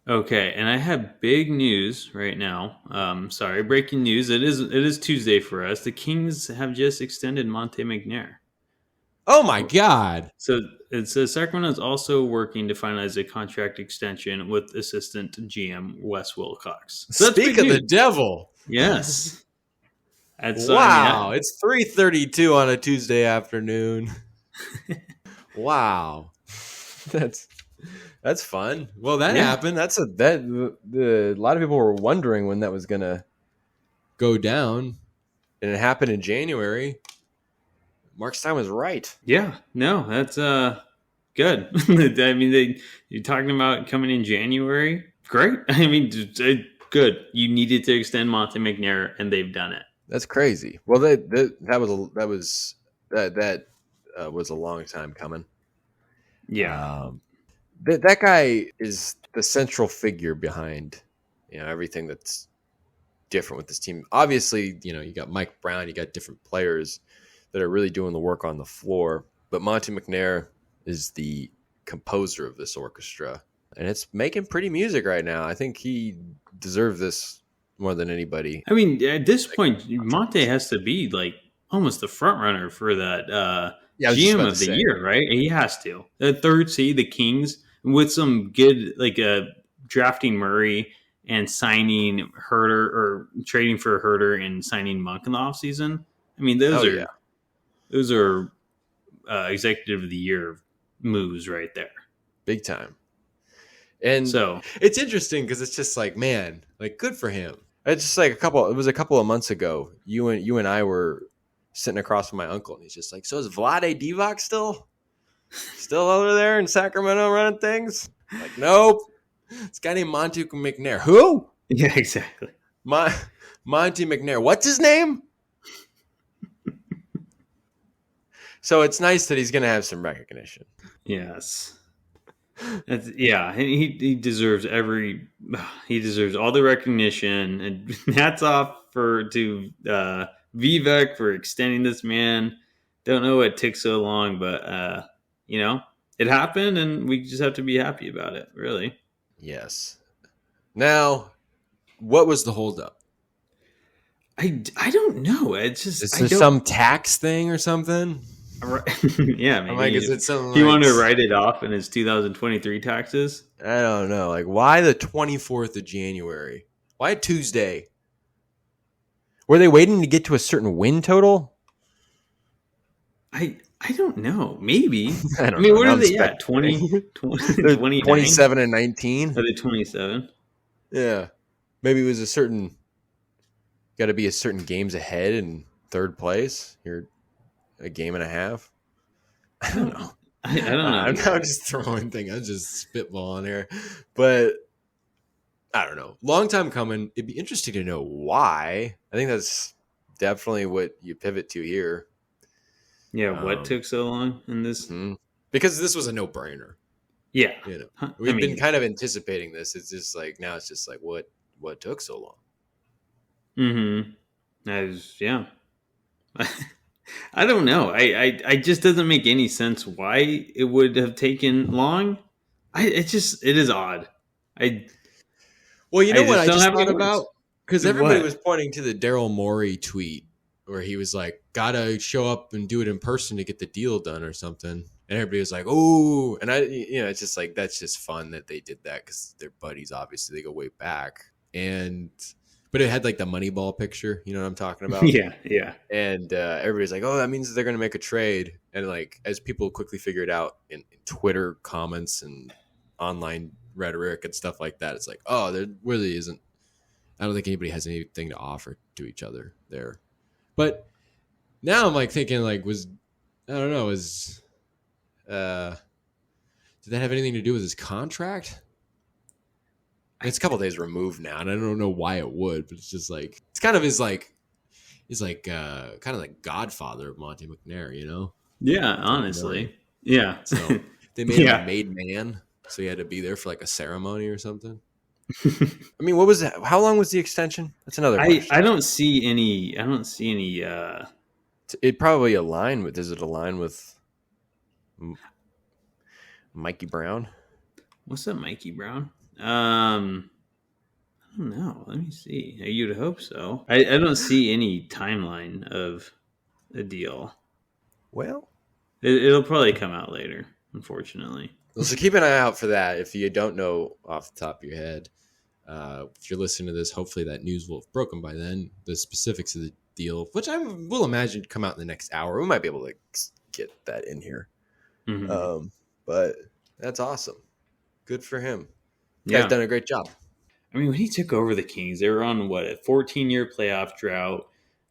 Okay, and I have big news right now. Sorry, breaking news. It is Tuesday for us. The Kings have just extended Monte McNair. Oh my God. So it says Sacramento is also working to finalize a contract extension with assistant GM Wes Wilcox. So that's Speak big of the news. devil. Yes. That's I mean Wow. It's 3:32 on a Tuesday afternoon. Wow. That's that's fun. Well, that yeah. happened. A lot of people were wondering when that was gonna go down, and it happened in January. Mark Stein was right. Yeah. No, that's good. I mean you're talking about coming in January. Great. I mean good. You needed to extend Monte McNair and they've done it. That's crazy. Well, that was a long time coming. Yeah. Um, that guy is the central figure behind everything that's different with this team. Obviously, you got Mike Brown, you got different players that are really doing the work on the floor, but Monte McNair is the composer of this orchestra, and it's making pretty music right now. I think he deserved this more than anybody. I mean, at this point, Monte has to be like almost the front runner for that Yeah, I was just GM about to of the say. year, right? He has to. The third seed, the Kings, with some good like drafting Murray and signing Herder or trading for Herder and signing Monk in the offseason. I mean, Oh yeah, those are executive of the year moves right there. big time. And So it's interesting because it's just like, man, like good for him. It's just like it was a couple of months ago. You and I were sitting across from my uncle, and he's just like, so is Vlade Divac still over there in Sacramento running things? I'm like, nope. This guy named Monte McNair. Who? yeah, exactly. Mon- Monte McNair. What's his name? So it's nice that he's going to have some recognition. Yes. Yeah, he deserves he deserves all the recognition, and hats off to Vivek for extending this man. Don't know what took so long, but it happened, and we just have to be happy about it. Really, Yes. Now, what was the holdup? I don't know. It's just Is I there don't. some tax thing or something? Yeah, I'm like, maybe is it something he like wanted to write it off in his 2023 taxes. I don't know. Like, why the 24th of January? Why Tuesday? Were they waiting to get to a certain win total? I don't know. Maybe. I I don't mean, know. what Now are I'm they at? speculating. 29? 27 and 19. Are they 27? Yeah. Maybe it was got to be a certain games ahead in third place. You're a game and a half. I don't know. I don't know. I'm not just throwing things. I'm just spitballing here. But I don't know. Long time coming. It'd be interesting to know why. I think that's definitely what you pivot to here. Yeah, what took so long in this? Mhm. Because this was a no brainer. Yeah. I We've been mean, kind of anticipating this. It's just like now it's just like what took so long? mm-hmm. Yeah. I don't know. I just doesn't make any sense why it would have taken long. It is odd. I Well, you I know what just I don't just have thought any about? words. Because everybody What? was pointing to the Daryl Morey tweet where he was like, "Gotta show up and do it in person to get the deal done" or something. And everybody was like, "Oh!" And it's just like that's just fun that they did that because they're buddies. Obviously, they go way back. And but it had like the Moneyball picture. You know what I'm talking about? Yeah, yeah. And everybody's like, "Oh, that means that they're going to make a trade." And like as people quickly figured out in Twitter comments and online rhetoric and stuff like that, it's like, "Oh, there really isn't. I don't think anybody has anything to offer to each other there." But now I'm like thinking, like, I don't know, uh, did that have anything to do with his contract? It's a couple days removed now, and I don't know why it would, but it's just like it's kind of kind of like Godfather of Monte McNair, you know? Yeah, Daryl Morey. honestly. Yeah. So they made him a yeah. made man, so he had to be there for like a ceremony or something. I mean, what was that? How long was the extension? That's another question. I don't see any It probably align with. Does it align with Mikey Brown? what's up, Mikey Brown? I don't know. Let me see. You'd hope so. I don't see any timeline of a deal. Well, It'll probably come out later, unfortunately. so keep an eye out for that. If you don't know off the top of your head, if you're listening to this, hopefully that news will have broken by then. The specifics of the deal, which I will imagine come out in the next hour. We might be able to get that in here. Mm-hmm. But that's awesome. Good for him. Yeah. Guy's done a great job. I mean, when he took over the Kings, they were on what, a 14-year playoff drought,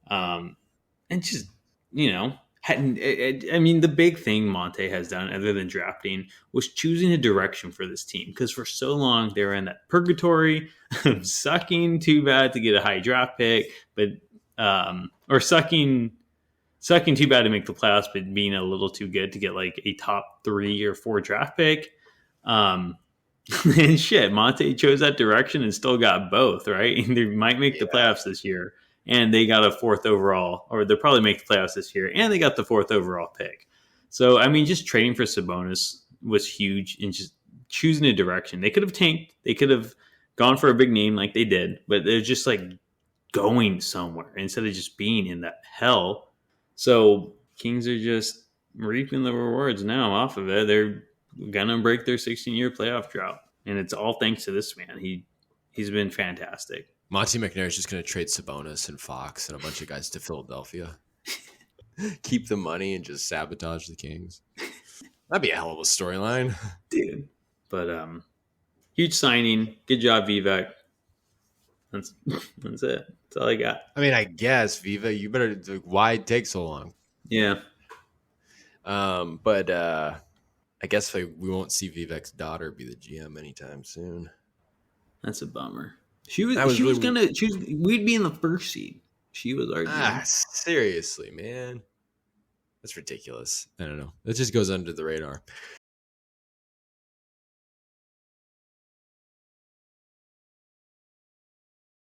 and just hadn't. I mean, the big thing Monte has done, other than drafting, was choosing a direction for this team. Because for so long they were in that purgatory of sucking too bad to get a high draft pick, but or sucking too bad to make the playoffs, but being a little too good to get like a top 3 or 4 draft pick. And shit, Monte chose that direction and still got both, right? And they might make the playoffs this year, and they got a 4th overall, or they'll probably make the playoffs this year, and they got the 4th overall pick. So, I mean, just trading for Sabonis was huge, and just choosing a direction. They could have tanked, they could have gone for a big name like they did, but they're just like going somewhere instead of just being in that hell. So, Kings are just reaping the rewards now off of it. They're gonna break their 16-year playoff drought, and it's all thanks to this man. He's been fantastic. Monte McNair is just going to trade Sabonis and Fox and a bunch of guys to Philadelphia, keep the money, and just sabotage the Kings. That'd be a hell of a storyline, dude. But huge signing. Good job, Vivek. That's it. That's all I got. I mean, I guess Viva, you better. Why it take so long? Yeah. But I guess we won't see Vivek's daughter be the GM anytime soon. That's a bummer. We'd be in the first seed. She was our GM. Seriously, man. That's ridiculous. I don't know. It just goes under the radar.